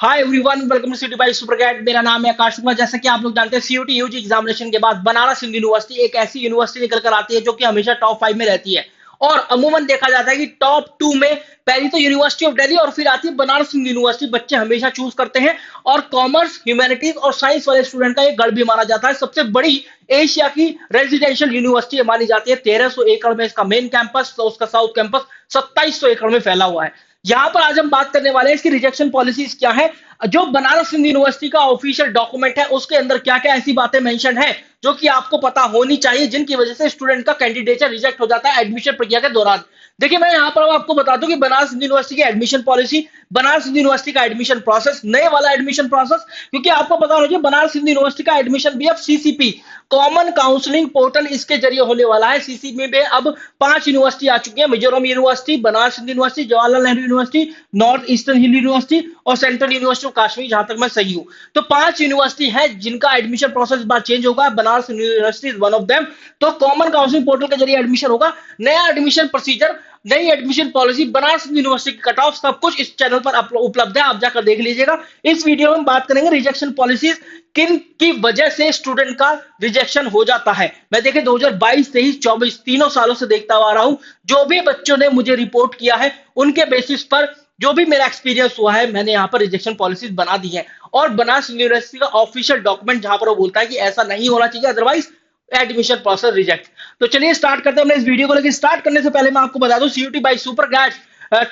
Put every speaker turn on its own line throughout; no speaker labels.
Hi everyone, welcome to city by Supercat. मेरा नाम है आकाश कुमार। जैसा कि आप लोग जानते हैं, सीयूटी यूजी एग्जामिनेशन के बाद बनारस हिंदू यूनिवर्सिटी एक ऐसी यूनिवर्सिटी निकल कर आती है जो कि हमेशा टॉप 5 में रहती है। और अमूमन देखा जाता है कि टॉप 2 में पहली तो यूनिवर्सिटी ऑफ दिल्ली और फिर आती है बनारस हिंदू यूनिवर्सिटी। बच्चे हमेशा चूज करते हैं और कॉमर्स, ह्यूमैनिटीज और साइंस वाले स्टूडेंट का ये गढ़ भी माना जाता है। सबसे बड़ी एशिया की रेजिडेंशियल यूनिवर्सिटी मानी जाती है। 1300 एकड़ में इसका मेन कैंपस, तो उसका साउथ कैंपस 2700 एकड़ में फैला हुआ है। यहाँ पर आज हम बात करने वाले हैं इसकी रिजेक्शन पॉलिसीज क्या है। जो बनारस हिंदू यूनिवर्सिटी का ऑफिशियल डॉक्यूमेंट है उसके अंदर क्या क्या ऐसी बातें मेंशन है जो कि आपको पता होनी चाहिए, जिनकी वजह से स्टूडेंट का कैंडिडेचर रिजेक्ट हो जाता है एडमिशन प्रक्रिया के दौरान। देखिए, मैं यहाँ पर आपको बता दूं कि बनारस हिंदू यूनिवर्सिटी की admission policy, Banaras Hindu university का एडमिशन प्रोसेस, नए वाला एडमिशन प्रोसेस, क्योंकि आपको पता होना चाहिए बनारस हिंदू यूनिवर्सिटी का एडमिशन भी अब सीसीपी, कॉमन काउंसलिंग पोर्टल, इसके जरिए होने वाला है। सीसीपी में अब 5 यूनिवर्सिटी आ चुकी है: Mizoram university, Banaras Hindu university, Jawaharlal Nehru university, north eastern hill university और सेंट्रल यूनिवर्सिटी ऑफ कश्मीर, जहां तक मैं सही हूं। तो 5 यूनिवर्सिटी है जिनका एडमिशन प्रोसेस इस बार चेंज होगा। Banaras university is one of them. तो कॉमन काउंसलिंग पोर्टल के जरिए एडमिशन होगा। नया एडमिशन प्रोसीजर, नई एडमिशन पॉलिसी, बनारस यूनिवर्सिटी की कट ऑफ, सब कुछ इस चैनल पर उपलब्ध है, आप जाकर देख लीजिएगा। इस वीडियो में बात करेंगे रिजेक्शन पॉलिसीज, किन की वजह से स्टूडेंट का रिजेक्शन हो जाता है। मैं देखे 2022, 23, 24 तीनों सालों से देखता आ रहा हूं। जो भी बच्चों ने मुझे रिपोर्ट किया है उनके बेसिस पर जो भी मेरा एक्सपीरियंस हुआ है, मैंने यहाँ पर रिजेक्शन पॉलिसीज बना दी है। और बनारस यूनिवर्सिटी का ऑफिशियल डॉक्यूमेंट जहां पर वो बोलता है कि ऐसा नहीं होना चाहिए, अदरवाइज एडमिशन प्रोसेस रिजेक्ट। तो चलिए स्टार्ट करते हैं अपने इस वीडियो को। लेकिन स्टार्ट करने से पहले मैं आपको बता दूं, CUET by super guides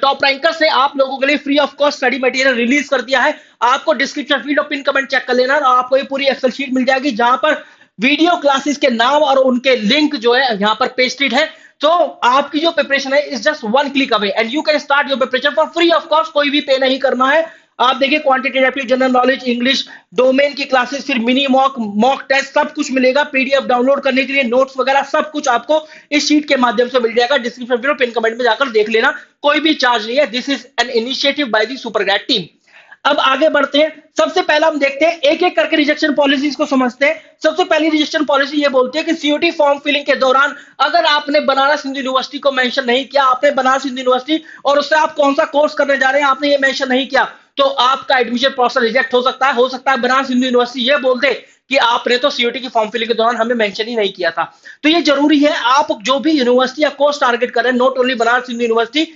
top ranker से आप लोगों के लिए free of cost study material release कर दिया है। आपको डिस्क्रिप्शन फील्ड और पिन कमेंट चेक कर लेना, और आपको ये पूरी एक्सेल शीट मिल जाएगी जहां पर वीडियो क्लासेस के नाम और उनके लिंक जो है यहाँ पर पेस्टेड है। तो आपकी जो प्रिपरेशन है is just one click away and you can start your preparation for free of cost. कोई भी पे नहीं करना है। आप देखिए, quantitative, general knowledge, English, domain की क्लासेस, फिर मिनी मॉक, मॉक टेस्ट, सब कुछ मिलेगा। पीडीएफ डाउनलोड करने के लिए, नोट्स वगैरह सब कुछ आपको इस शीट के माध्यम से मिल जाएगा। डिस्क्रिप्शन वीडियो, पिन कमेंट में जाकर देख लेना, कोई भी चार्ज नहीं है। This is an initiative by the super guide team. अब आगे बढ़ते हैं। सबसे पहला हम देखते हैं, एक एक करके रिजेक्शन पॉलिसीज को समझते हैं। सबसे पहली रिजेक्शन पॉलिसी ये बोलती है कि सीयूटी फॉर्म फिलिंग के दौरान अगर आपने बनारस हिंदू यूनिवर्सिटी को मेंशन नहीं किया, आपने बनारस हिंदू यूनिवर्सिटी और उससे आप कौन सा कोर्स करने जा रहे हैं आपने ये मेंशन नहीं किया, तो आपका एडमिशन प्रोसेस रिजेक्ट हो सकता है। हो सकता है बनारस हिंदू यूनिवर्सिटी ये बोल दे कि आपने तो सीयूटी की फॉर्म फिलिंग के दौरान हमें मेंशन ही नहीं किया था। तो ये जरूरी है, आप जो भी यूनिवर्सिटी या कोर्स टारगेट कर रहे हैं, not only Banaras Hindu university,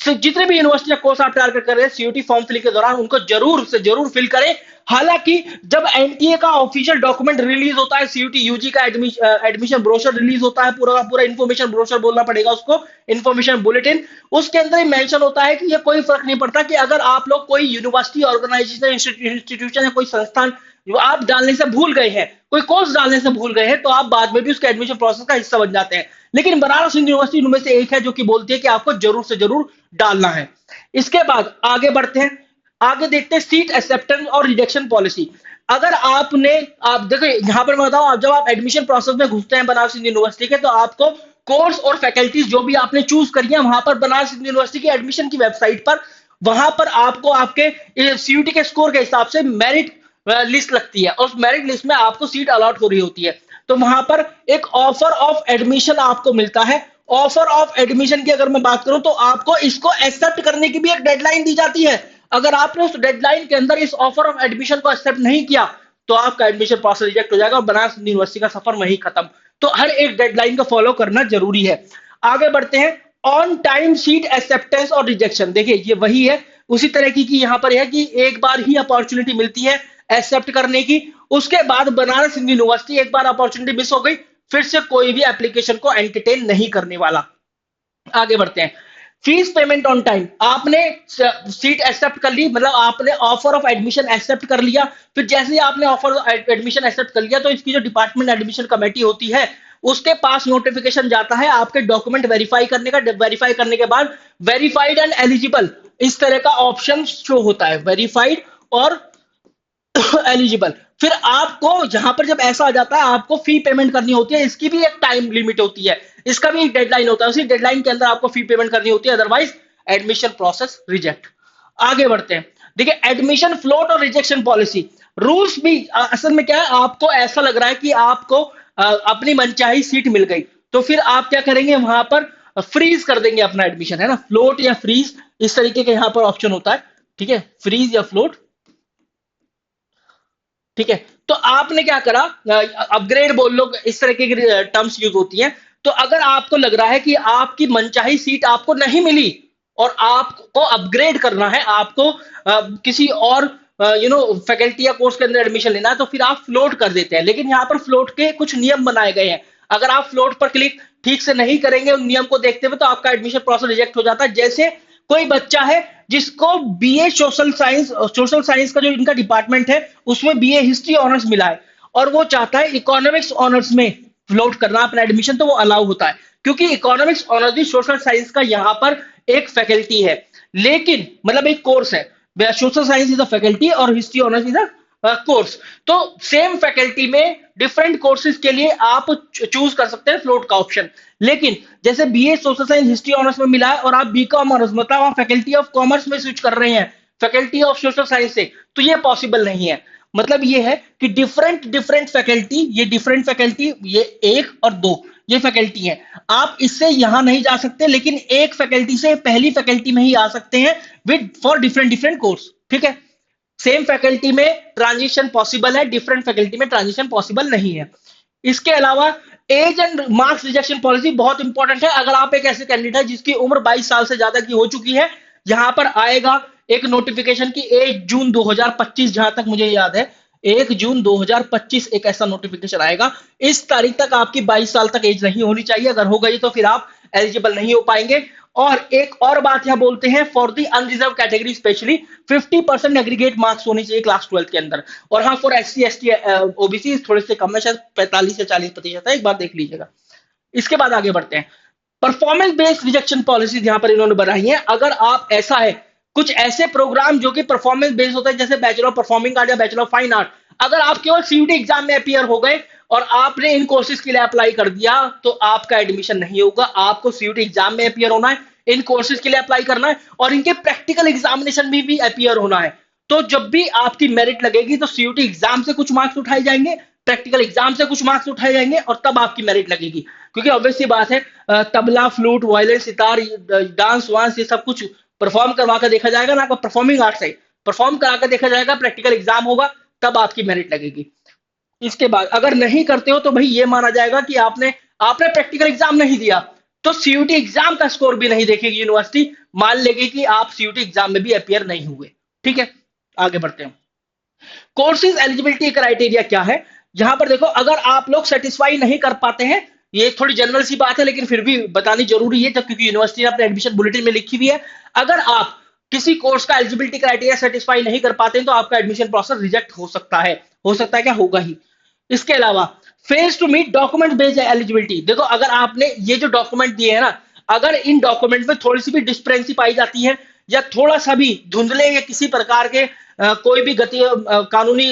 जितने भी यूनिवर्सिटी या कोर्स आप टारगेट कर रहे हैं, सीयूटी फॉर्म फिलिंग के दौरान उनको जरूर से जरूर फिल करें। हालांकि जब एनटीए का ऑफिशियल डॉक्यूमेंट रिलीज होता है, सीयूटी यूजी का एडमिशन ब्रोशर रिलीज होता है, पूरा पूरा इन्फॉर्मेशन ब्रोशर बोलना पड़ेगा उसको, इन्फॉर्मेशन बुलेटिन, उसके अंदर ही मेंशन होता है कि ये कोई फर्क नहीं पड़ता कि अगर आप लोग कोई यूनिवर्सिटी, ऑर्गेनाइजेशन, इंस्टीट्यूशन या कोई संस्थान जो आप डालने से भूल गए हैं, कोई कोर्स डालने से भूल गए हैं, तो आप बाद में भी उसके एडमिशन प्रोसेस का हिस्सा बन जाते हैं। लेकिन बनारस हिंदू यूनिवर्सिटी उनमें से एक है जो कि बोलती है कि आपको जरूर से जरूर डालना है। इसके बाद आगे बढ़ते हैं, आगे देखते हैं सीट एक्सेप्टेंस और रिजेक्शन पॉलिसी। अगर आपने, आप देखो यहां पर मैं बताऊं, आप जब आप एडमिशन प्रोसेस में घुसते हैं बनारस हिंदू यूनिवर्सिटी के, तो आपको कोर्स और फैकल्टीज जो भी आपने चूज करी है, वहां पर बनारस हिंदू यूनिवर्सिटी की एडमिशन की वेबसाइट पर, वहां पर आपको आपके सीयूटी के स्कोर के हिसाब से मेरिट लिस्ट लगती है, और उस मेरिट लिस्ट में आपको सीट अलॉट हो रही होती है। तो वहां पर एक ऑफर ऑफ एडमिशन आपको मिलता है। ऑफर ऑफ एडमिशन की अगर मैं बात करूं तो आपको इसको एक्सेप्ट करने की भी एक डेडलाइन दी जाती है। अगर आपने उस डेडलाइन के अंदर इस ऑफर ऑफ एडमिशन को एक्सेप्ट नहीं किया तो आपका एडमिशन प्रोसेस रिजेक्ट हो जाएगा और बनारस यूनिवर्सिटी का सफर वहीं खत्म। तो हर एक डेडलाइन को फॉलो करना जरूरी है। आगे बढ़ते हैं, ऑन टाइम सीट एक्सेप्टेंस और रिजेक्शन। देखिए, ये वही है, उसी तरह की यहां पर है कि एक बार ही अपॉर्चुनिटी मिलती है एक्सेप्ट करने की, उसके बाद बनारस हिंदू यूनिवर्सिटी, एक बार अपॉर्चुनिटी मिस हो गई फिर से कोई भी एप्लीकेशन को एंटरटेन नहीं करने वाला। आगे बढ़ते हैं, फीस पेमेंट ऑन टाइम। आपने सीट एक्सेप्ट कर ली, मतलब आपने ऑफर ऑफ एडमिशन एक्सेप्ट कर लिया, फिर जैसे ही आपने ऑफर ऑफ एडमिशन एक्सेप्ट कर लिया तो इसकी जो डिपार्टमेंट एडमिशन कमेटी होती है उसके पास नोटिफिकेशन जाता है आपके डॉक्यूमेंट वेरीफाई करने का। वेरीफाई करने के बाद वेरीफाइड एंड एलिजिबल इस तरह का ऑप्शन शो होता है, वेरीफाइड और एलिजिबल। फिर आपको यहां पर जब ऐसा आ जाता है आपको फी पेमेंट करनी होती है। इसकी भी एक टाइम लिमिट होती है, इसका भी एक डेडलाइन होता है, उसी डेडलाइन के अंदर आपको फी पेमेंट करनी होती है, अदरवाइज एडमिशन प्रोसेस रिजेक्ट। आगे बढ़ते हैं, देखिए एडमिशन फ्लोट और रिजेक्शन पॉलिसी रूल्स भी असल में क्या है, आपको ऐसा लग रहा है कि आपको अपनी मनचाही सीट मिल गई तो फिर आप क्या करेंगे, वहां पर फ्रीज कर देंगे अपना एडमिशन, है ना, फ्लोट या फ्रीज इस तरीके के यहां पर ऑप्शन होता है। ठीक है, फ्रीज या फ्लोट, ठीक है। तो आपने क्या करा, अपग्रेड बोल लो, इस तरह की टर्म्स यूज होती हैं। तो अगर आपको लग रहा है कि आपकी मनचाही सीट आपको नहीं मिली और आपको अपग्रेड करना है, आपको किसी और फैकल्टी या कोर्स के अंदर एडमिशन लेना है, तो फिर आप फ्लोट कर देते हैं। लेकिन यहाँ पर फ्लोट के कुछ नियम बनाए गए हैं। अगर आप फ्लोट पर क्लिक ठीक से नहीं करेंगे उन नियम को देखते हुए, तो आपका एडमिशन प्रोसेस रिजेक्ट हो जाता है। जैसे कोई बच्चा है जिसको बीए सोशल साइंस का जो इनका डिपार्टमेंट है उसमें बीए हिस्ट्री ऑनर्स मिला है, और वो चाहता है इकोनॉमिक्स ऑनर्स में फ्लोट करना अपना एडमिशन, तो वो अलाउ होता है, क्योंकि इकोनॉमिक्स ऑनर्स भी सोशल साइंस का यहाँ पर एक फैकल्टी है। लेकिन मतलब एक कोर्स है, social science is a faculty और history honours is a course. तो सेम फैकल्टी में डिफरेंट कोर्सेज के लिए आप चूज कर सकते हैं फ्लोट का ऑप्शन। लेकिन जैसे BA social science history honours में मिला है और आप बीकॉम ऑनर्स मतलब आप फैकल्टी ऑफ कॉमर्स में स्विच कर रहे हैं फैकल्टी ऑफ सोशल साइंस से, तो ये पॉसिबल नहीं है। मतलब ये है कि डिफरेंट डिफरेंट फैकल्टी, ये डिफरेंट फैकल्टी, ये एक और दो ये फैकल्टी है, आप इससे यहां नहीं जा सकते, लेकिन एक फैकल्टी से पहली फैकल्टी में ही आ सकते हैं with for different different course. ठीक है, सेम फैकल्टी में ट्रांजिशन पॉसिबल है, डिफरेंट फैकल्टी में ट्रांजिशन पॉसिबल नहीं है। इसके अलावा age and marks rejection policy बहुत इंपॉर्टेंट है। अगर आप एक ऐसे कैंडिडेट है जिसकी उम्र 22 साल से ज्यादा की हो चुकी है, यहां पर आएगा एक नोटिफिकेशन की 1 जून 2025, जहां तक मुझे याद है 1 जून 2025 एक ऐसा नोटिफिकेशन आएगा। इस तारीख तक आपकी 22 साल तक एज नहीं होनी चाहिए, अगर हो गई तो फिर आप एलिजिबल नहीं हो पाएंगे। और एक और बात यहां बोलते हैं, for the unreserved category specially 50% aggregate marks होने चाहिए क्लास 12 के अंदर। और हाँ, फॉर एससी एसटी ओबीसी थोड़े से कम है, शायद 45 से 40% है, एक बार देख लीजिएगा। इसके बाद आगे बढ़ते हैं। परफॉर्मेंस बेस्ड रिजेक्शन पॉलिसी यहां पर इन्होंने बनाई है। अगर आप ऐसा है कुछ ऐसे प्रोग्राम जो कि परफॉर्मेंस बेस्ड होते हैं, जैसे बैचलर ऑफ परफॉर्मिंग आर्ट या बैचलर ऑफ फाइन आर्ट, अगर आप केवल सीयूटी एग्जाम में अपियर हो गए और आपने इन कोर्सेज के लिए अप्लाई कर दिया, तो आपका एडमिशन नहीं होगा। आपको सीयूटी एग्जाम में अपियर होना है, इन कोर्सेज के लिए अप्लाई करना है और इनके प्रैक्टिकल एग्जामिनेशन में भी अपियर होना है। तो जब भी आपकी मेरिट लगेगी तो सीयूटी एग्जाम से कुछ मार्क्स उठाए जाएंगे, प्रैक्टिकल एग्जाम से कुछ मार्क्स उठाए जाएंगे, और तब आपकी मेरिट लगेगी। क्योंकि ऑब्वियस सी बात है, tabla, flute, violin, sitar, dance वांस, ये सब कुछ परफॉर्म करवा कर देखा जाएगा ना, परफॉर्मिंग आर्ट से परफॉर्म करा कर देखा जाएगा, प्रैक्टिकल एग्जाम होगा, तब आपकी मेरिट लगेगी। इसके बाद अगर नहीं करते हो तो भाई ये माना जाएगा कि आपने आपने प्रैक्टिकल एग्जाम नहीं दिया, तो सीयूटी एग्जाम का स्कोर भी नहीं देखेगी यूनिवर्सिटी, मान लेगी कि आप सीयूटी एग्जाम में भी अपियर नहीं हुए। ठीक है, आगे बढ़ते हैं। कोर्सेज एलिजिबिलिटी क्राइटेरिया क्या है, यहां पर देखो, अगर आप लोग सेटिस्फाई नहीं कर पाते हैं, ये थोड़ी जनरल सी बात है लेकिन फिर भी बतानी जरूरी है, जब क्योंकि यूनिवर्सिटी ने अपने एडमिशन बुलेटिन में लिखी हुई है। अगर आप किसी कोर्स का एलिजिबिलिटी क्राइटेरिया सेटिस्फाई नहीं कर पाते हैं, तो आपका एडमिशन प्रोसेस रिजेक्ट हो सकता है। हो सकता है क्या, होगा ही। इसके अलावा phase two meet document based eligibility, देखो अगर आपने ये जो डॉक्यूमेंट दिए हैं ना, अगर इन डॉक्यूमेंट में थोड़ी सी भी डिस्प्रेंसी पाई जाती है या थोड़ा सा भी धुंधले या किसी प्रकार के कोई भी गति कानूनी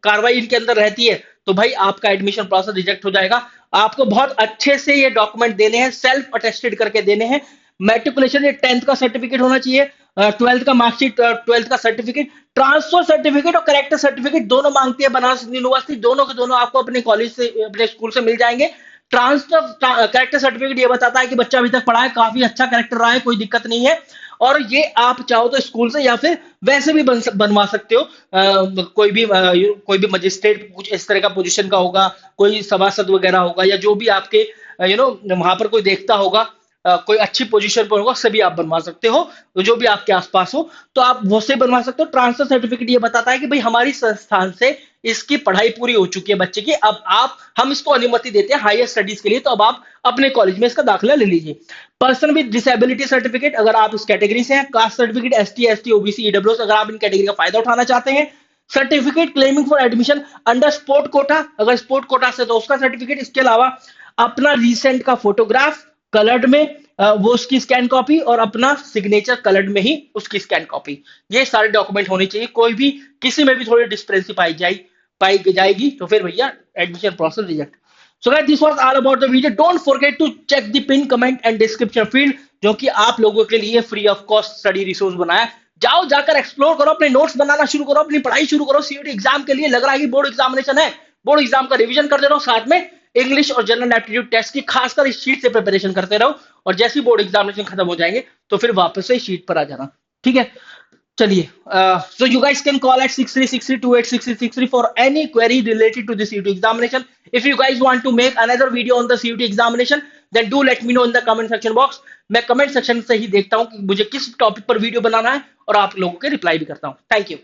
कार्रवाई इनके अंदर रहती है, तो भाई आपका एडमिशन प्रोसेस रिजेक्ट हो जाएगा। आपको बहुत अच्छे से ये डॉक्यूमेंट देने हैं, सेल्फ अटेस्टेड करके देने हैं। मैट्रिकुलेशन ये 10th का सर्टिफिकेट होना चाहिए, 12th का मार्कशीट, 12th का सर्टिफिकेट, ट्रांसफर सर्टिफिकेट और करेक्टर सर्टिफिकेट दोनों मांगती है बनारस यूनिवर्सिटी। दोनों के दोनों आपको अपने कॉलेज से, अपने स्कूल से मिल जाएंगे। ट्रांसफर करेक्टर सर्टिफिकेट ये बताता है कि बच्चा अभी तक पढ़ा है, काफी अच्छा करेक्टर रहा है, कोई दिक्कत नहीं है। और ये आप चाहो तो स्कूल से या फिर वैसे भी बनवा सकते हो। कोई भी मजिस्ट्रेट कुछ इस तरह का पोजीशन का होगा, कोई सभासद वगैरह होगा, या जो भी आपके वहां पर कोई देखता होगा, कोई अच्छी पोजीशन पर होगा, सभी आप बनवा सकते हो, जो भी आपके आसपास हो, तो आप वो से बनवा सकते हो। ट्रांसफर सर्टिफिकेट ये बताता है कि भाई हमारी संस्थान से इसकी पढ़ाई पूरी हो चुकी है बच्चे की, अब आप हम इसको अनुमति देते हैं हायर स्टडीज के लिए, तो अब आप अपने कॉलेज में इसका दाखिला ले लीजिए। पर्सन विद डिसेबिलिटी सर्टिफिकेट, अगर आप इस कैटेगरी से हैं। Caste certificate, ST, ST, OBC, EWS, अगर आप इन कैटेगरी का फायदा उठाना चाहते हैं। Certificate claiming for admission under sport Kota, अगर स्पोर्ट कोटा से तो उसका सर्टिफिकेट। इसके अलावा अपना रिसेंट का फोटोग्राफ कलर्ड में, वो उसकी स्कैन कॉपी, और अपना सिग्नेचर कलर्ड में ही उसकी स्कैन कॉपी, ये सारे डॉक्यूमेंट होने चाहिए। कोई भी किसी में भी थोड़ी डिस्प्रेंसी पाई जाएगी तो फिर भैया admission process reject. So guys, this was all about the video. Don't forget to check the pin comment and description field, जो कि आप लोगों के लिए free of cost study resource बनाया। जाओ, जाकर एक्सप्लोर करो, अपने नोट्स बनाना शुरू करो, अपनी पढ़ाई शुरू करो। सीयूटी एग्जाम के लिए लग रहा है कि बोर्ड एग्जामिनेशन है, बोर्ड एग्जाम का रिवीजन करते रहो, साथ में इंग्लिश और जनरल एप्टीट्यूड टेस्ट की खासकर इस शीट से प्रिपरेशन करते रहो, और जैसे ही बोर्ड एग्जामिनेशन खत्म हो जाएंगे तो फिर वापस से शीट पर आ जाना। ठीक है, चलिए, so you guys can call at 6363286363 for any query related to the CUT examination. If you guys want to make another video on the CUT examination, then do let me know in the comment section box. मैं comment section से ही देखता हूँ कि मुझे किस topic पर video बनाना है और आप लोगों के रिप्लाई भी करता हूँ. Thank you.